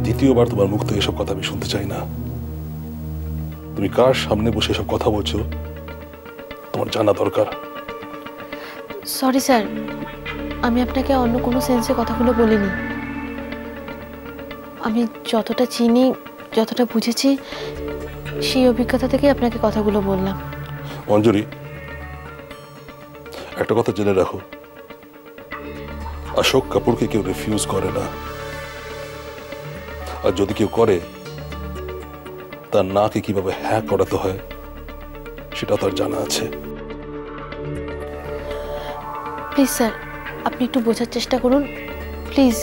দ্বিতীয়বার তোমার মুখ থেকে এসব কথা আমি শুনতে চাই না। তুমি কার সামনে বসে এসব কথা বলছো তোমার জানা দরকার। সরি স্যার, আমি আপনাকে অন্য কোনো সেন্সে কথাগুলো বলিনি। আমি যতটা চিনি, যতটা বুঝেছি, সেই অভিজ্ঞতা থেকে আপনাকে কথাগুলো বললাম। অঞ্জলি, একটা কথা জেনে রাখো, অশোক কাপুরকে কেউ রিফিউজ করে না, আর যদি কেউ করে তার নাকে কিভাবে হ্যাঁ করাতে হয় সেটা তার জানা আছে। প্লিজ স্যার, আপনি একটু বোঝার চেষ্টা করুন প্লিজ।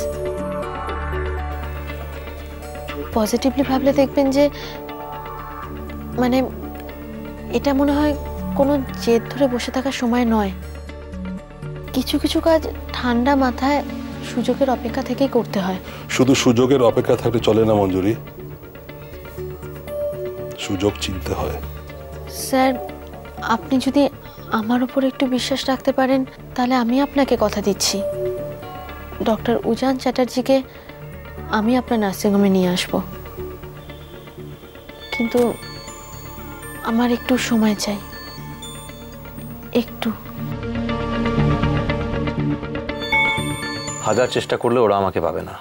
পজিটিভলি ভাবলে দেখবেন যে মানে এটা মনে হয় কোনো জেদ ধরে বসে থাকার সময় নয়। কিছু কিছু কাজ ঠান্ডা মাথায় সুযোগের অপেক্ষা থেকেই করতে হয়। শুধু সুযোগের অপেক্ষা থাকলে চলে না মঞ্জুরি, সুযোগ চিনতে হয়। স্যার, আপনি যদি আমার উপর একটু বিশ্বাস রাখতে পারেন তাহলে আমি আপনাকে কথা দিচ্ছি, ডক্টর উজান চ্যাটার্জিকে আমি আপনার নার্সিংহোমে নিয়ে আসব। কিন্তু আমার একটু সময় চাই, একটু। হাজার চেষ্টা করলে ওরা আমাকে পাবে না,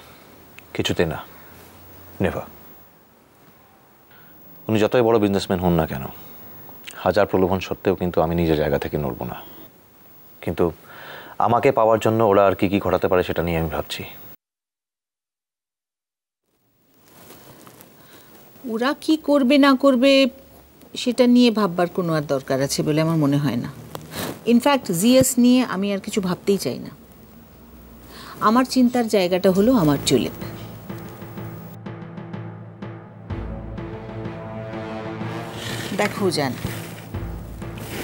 কিছুতে না, নেভার। উনি যতই বড় বিজনেসম্যান হন না কেন, হাজার প্রলোভন সত্ত্বেও কিন্তু আমি নিজের জায়গা থেকে নড়ব না। কিন্তু আমাকে পাওয়ার জন্য ওরা আর কি কি ঘটাতে পারে সেটা নিয়ে আমি ভাবছি। ওরা কি করবে না করবে সেটা নিয়ে ভাববার কোনো আর দরকার আছে বলে আমার মনে হয় না। ইনফ্যাক্ট জিএস নিয়ে আমি আর কিছু ভাবতেই চাই না। আমার চিন্তার জায়গাটা হলো আমার টিউলিপ। দেখো জান,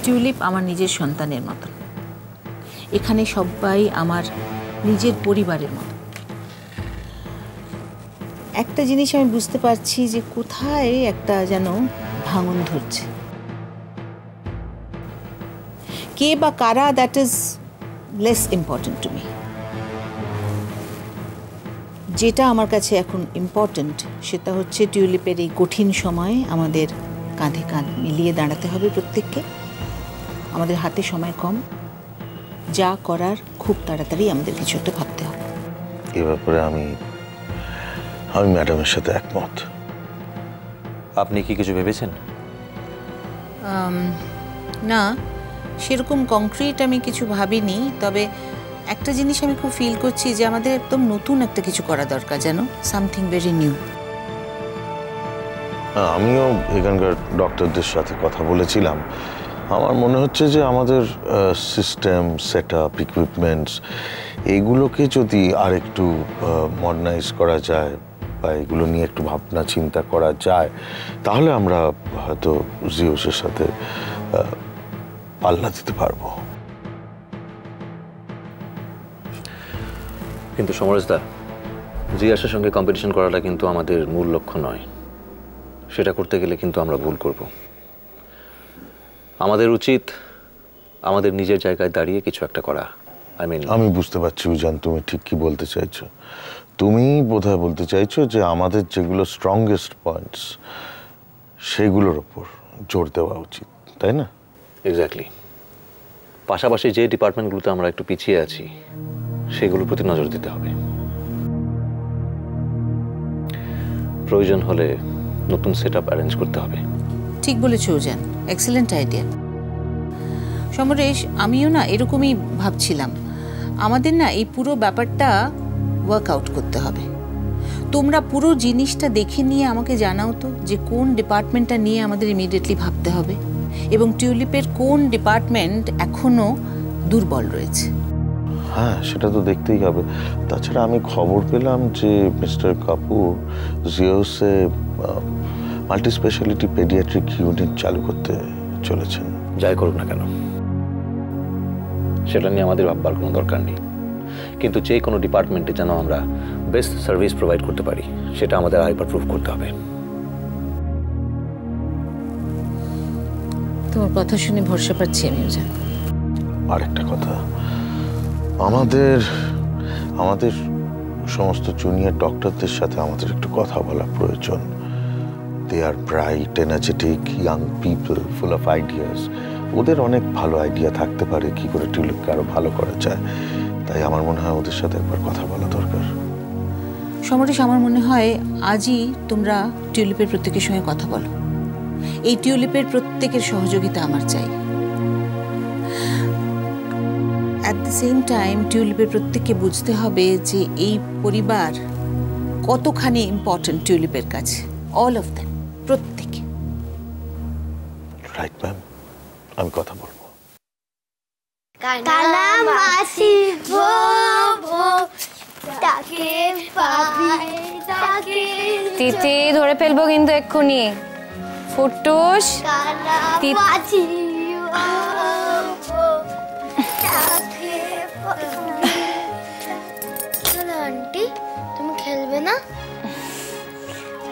টিউলিপ আমার নিজের সন্তানের মতন। এখানে সবাই আমার নিজের পরিবারের মতো। একটা জিনিস আমি বুঝতে পারছি যে কোথায় একটা যেন ভাঙন ধরছে। কে বা কারা, that is less important to me. যেটা আমার কাছে এখন ইম্পর্টেন্ট সেটা হচ্ছে টিউলিপের এই কঠিন সময়ে আমাদের কাঁধে কাঁধ মিলিয়ে দাঁড়াতে হবে প্রত্যেককে। আমাদের হাতে সময় কম, যা করার খুব তাড়াতাড়ি আমাদের কিছু একটা ভাবতে হবে। এ ব্যাপারে আমি ম্যাডামের সাথে একমত। আপনি কি কিছু ভেবেছেন? না, সেরকম কংক্রিট আমি কিছু ভাবিনি। তবে একটা জিনিস আমি খুব ফিল করছি যে আমাদের একদম নতুন একটা কিছু করা দরকার, যেন সামথিং ভেরি নিউ। আমিও এখানকার ডক্টরদের সাথে কথা বলেছিলাম। আমার মনে হচ্ছে যে আমাদের সিস্টেম, সেট আপ, ইকুইপমেন্টস এগুলোকে যদি আর একটু মডার্নাইজ করা যায় বা এগুলো নিয়ে একটু ভাবনা চিন্তা করা যায়, তাহলে আমরা হয়তো জিওসের সাথে পাল্লা দিতে পারবো। কিন্তু সমরেশদা, জিয়াসের সঙ্গে কম্পিটিশন করাটা কিন্তু আমাদের মূল লক্ষ্য নয়। সেটা করতে গেলে কিন্তু আমরা ভুল করব। আমাদের উচিত আমাদের নিজের জায়গায় দাঁড়িয়ে কিছু একটা করা। আমি বুঝতে পারছি উজান, তুমি ঠিক কি বলতে চাইছো। তুমি বোধহয় বলতে চাইছো যে আমাদের যেগুলো স্ট্রংগেস্ট পয়েন্টস সেগুলোর ওপর জোর দেওয়া উচিত, তাই না? এক্স্যাক্টলি। পাশাপাশি যে ডিপার্টমেন্টগুলোতে আমরা একটু পিছিয়ে আছি সেগুলোর প্রতি নজর দিতে হবে। প্রয়োজন হলে নতুন সেট আপ অ্যারেঞ্জ করতে হবে। ঠিক বলেছো জান, এক্সেলেন্ট আইডিয়া। সমরেশ, আমিও না এরকমই ভাবছিলাম। আমাদের না এই পুরো ব্যাপারটা ওয়ার্কআউট করতে হবে। তোমরা পুরো জিনিসটা দেখে নিয়ে আমাকে জানাও তো যে কোন ডিপার্টমেন্টটা নিয়ে আমাদের ইমিডিয়েটলি ভাবতে হবে এবং টিউলিপের কোন ডিপার্টমেন্ট এখনো দুর্বল রয়েছে। হ্যাঁ, সেটা তো দেখতেই হবে। তাছাড়া আমি খবর পেলাম যে মিস্টার কাপুর জিওসে মাল্টি স্পেশালিটি পেডিয়াট্রিক ইউনিট চালু করতে চলেছেন। যাই করুক না কেন, সেটা নিয়ে আমাদের ভাববার কোনো দরকার নেই। কিন্তু যে কোনো ডিপার্টমেন্টে যেন আমরা বেস্ট সার্ভিস প্রোভাইড করতে পারি সেটা আমাদের হাইপার প্রুফ করতে হবে। তোমার কথা শুনে ভরসা পাচ্ছি আমি। আরেকটা কথা, আমাদের সমস্ত জুনিয়র ডক্টরদের সাথে আমাদের একটু কথা বলা প্রয়োজন। They are bright, energetic, young people, full of ideas. ওদের অনেক ভালো আইডিয়া থাকতে পারে কি করে টিউলিপকে আরো ভালো করা যায়। তাই আমার মনে হয় ওদের সাথে একবার কথা বলা দরকার। সমরেশ, আমার মনে হয় আজই তোমরা টিউলিপের প্রত্যেকের সঙ্গে কথা বলো। এই টিউলিপের প্রত্যেকের সহযোগিতা আমার চাই। অ্যাট দ্য সেম টাইম টিউলিপের প্রত্যেককে বুঝতে হবে যে এই পরিবার কতখানি ইম্পর্টেন্ট টিউলিপের কাছে। অল অফ দ্যাম, প্রত্যেকে। রাইট ম্যাম, আমি কথা বলবো। কানা মাসি ভো ভো তাকে পাবি তাকে তিতি ধরে ফেলবো কিন্তু এক্ষুনি। ফুটুস কানা মাসি ভো ভো তাকে চলো আন্টি, তুমি খেলবে না?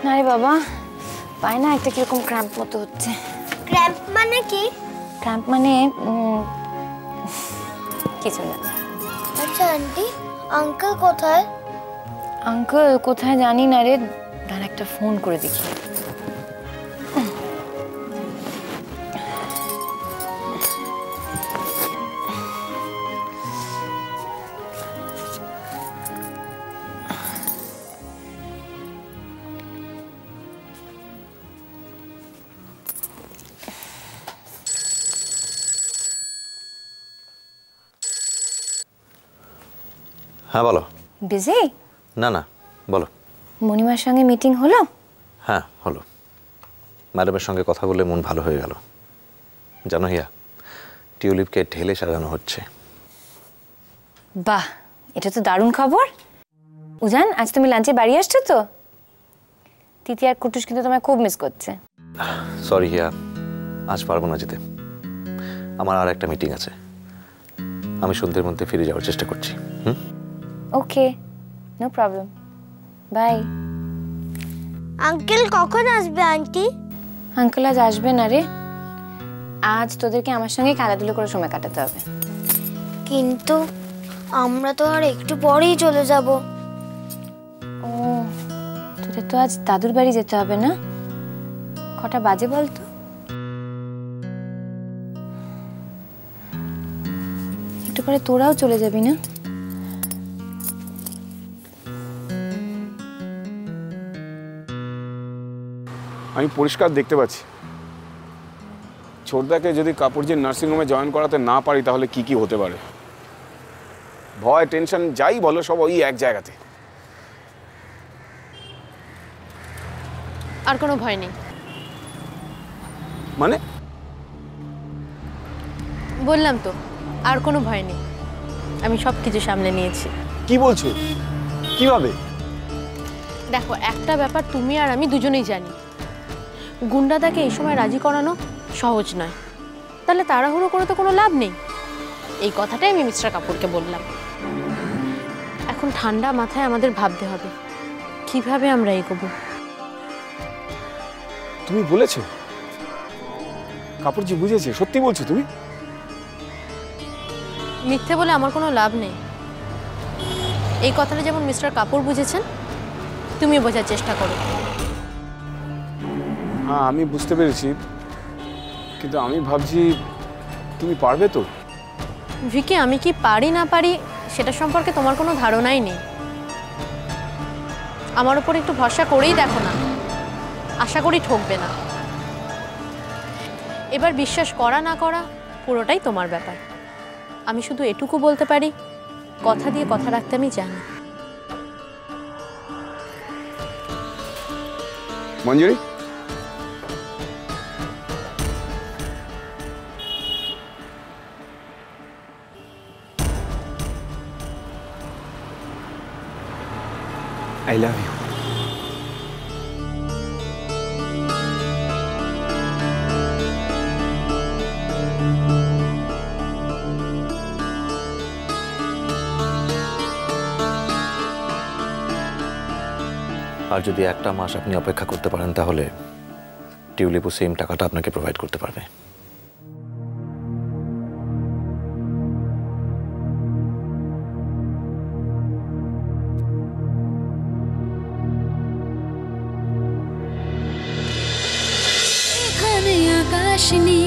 না রে বাবা, পায় না, একটা কিরকম ক্র্যাম্প মতো হচ্ছে। ক্র্যাম্প মানে কি? ক্র্যাম্প মানে কিছু না। আচ্ছা আন্টি, আঙ্কেল কোথায়? আঙ্কেল কোথায় জানি না রে, তার একটা ফোন করে দেখি। হ্যাঁ বলো। বিজি? না না, বলো। মণিমার সঙ্গে মিটিং হলো? হ্যাঁ হলো। ম্যাডামের সঙ্গে কথা বলে মন ভালো হয়ে গেল। জানো হিয়া, টিউলিপকে ঢেলে সাজানো হচ্ছে। বাহ, এটা তো দারুণ খবর। উজান, আজ তুমি লাঞ্চে বাড়ি আসছো তো? তিতি আর কুটুস কিন্তু তোমায় খুব মিস করছে। সরি হিয়া, আজ পারবো না যেতে। আমার আর একটা মিটিং আছে। আমি সন্ধ্যের মধ্যে ফিরে যাওয়ার চেষ্টা করছি। ওকে, নো প্রবলেম, বাই। আঙ্কেল কখন আসবে আন্টি? আঙ্কেল আজ আসবে না রে, আজ তোদেরকে আমার সঙ্গে খেলাধুলো করে সময় কাটাতে হবে। কিন্তু আমরা তো আর একটু পরেই চলে যাব। ও, তোদের তো আজ দাদুর বাড়ি যেতে হবে না? কটা বাজে বলতো? একটু পরে তোরাও চলে যাবি না? আমি পরিষ্কার দেখতে পাচ্ছি ছোটদাকে যদি কাপুরজির নার্সিংহোমে জয়েন করাতে না পারি তাহলে কি কি হতে পারে। ভয়, টেনশন যাই বলো সব ওই এক জায়গাতে। আর কোনো ভয় নেই। মানে? বললাম তো, আর কোনো ভয় নেই। আমি সব কিছু সামলে নিয়েছি। কি বলছো? কিভাবে? দেখো, একটা ব্যাপার তুমি আর আমি দুজনেই জানি, গুন্ডাদাকে এই সময় রাজি করানো সহজ নয়। তাহলে তাড়াহুড়ো করে তো কোনো লাভ নেই। এই কথাটাই আমি মিস্টার কাপুরকে বললাম। এখন ঠান্ডা মাথায় আমাদের ভাবতে হবে কিভাবে আমরা এগোবো। তুমি বলেছো? কাপুরজি বুঝেছে? সত্যি বলছো তুমি? মিথ্যে বলে আমার কোনো লাভ নেই। এই কথাটা যেমন মিস্টার কাপুর বুঝেছেন, তুমি বোঝার চেষ্টা করো। হ্যাঁ, আমি বুঝতে পেরেছি, কিন্তু আমি ভাবছি তুমি পারবে তো? ভিকি, আমি কি পারি না পারি সেটা সম্পর্কে তোমার কোনো ধারণাই নেই। আমার উপর একটু ভরসা করেই দেখো না, আশা করি ঠকবে না। এবার বিশ্বাস করা না করা পুরোটাই তোমার ব্যাপার। আমি শুধু এটুকু বলতে পারি, কথা দিয়ে কথা রাখতে আমি জানি। মঞ্জুরি, I love you. আর যদি একটা মাস আপনি অপেক্ষা করতে পারেন তাহলে টিউলিপও সেম টাকাটা আপনাকে প্রোভাইড করতে পারবে। আকাশ নীল।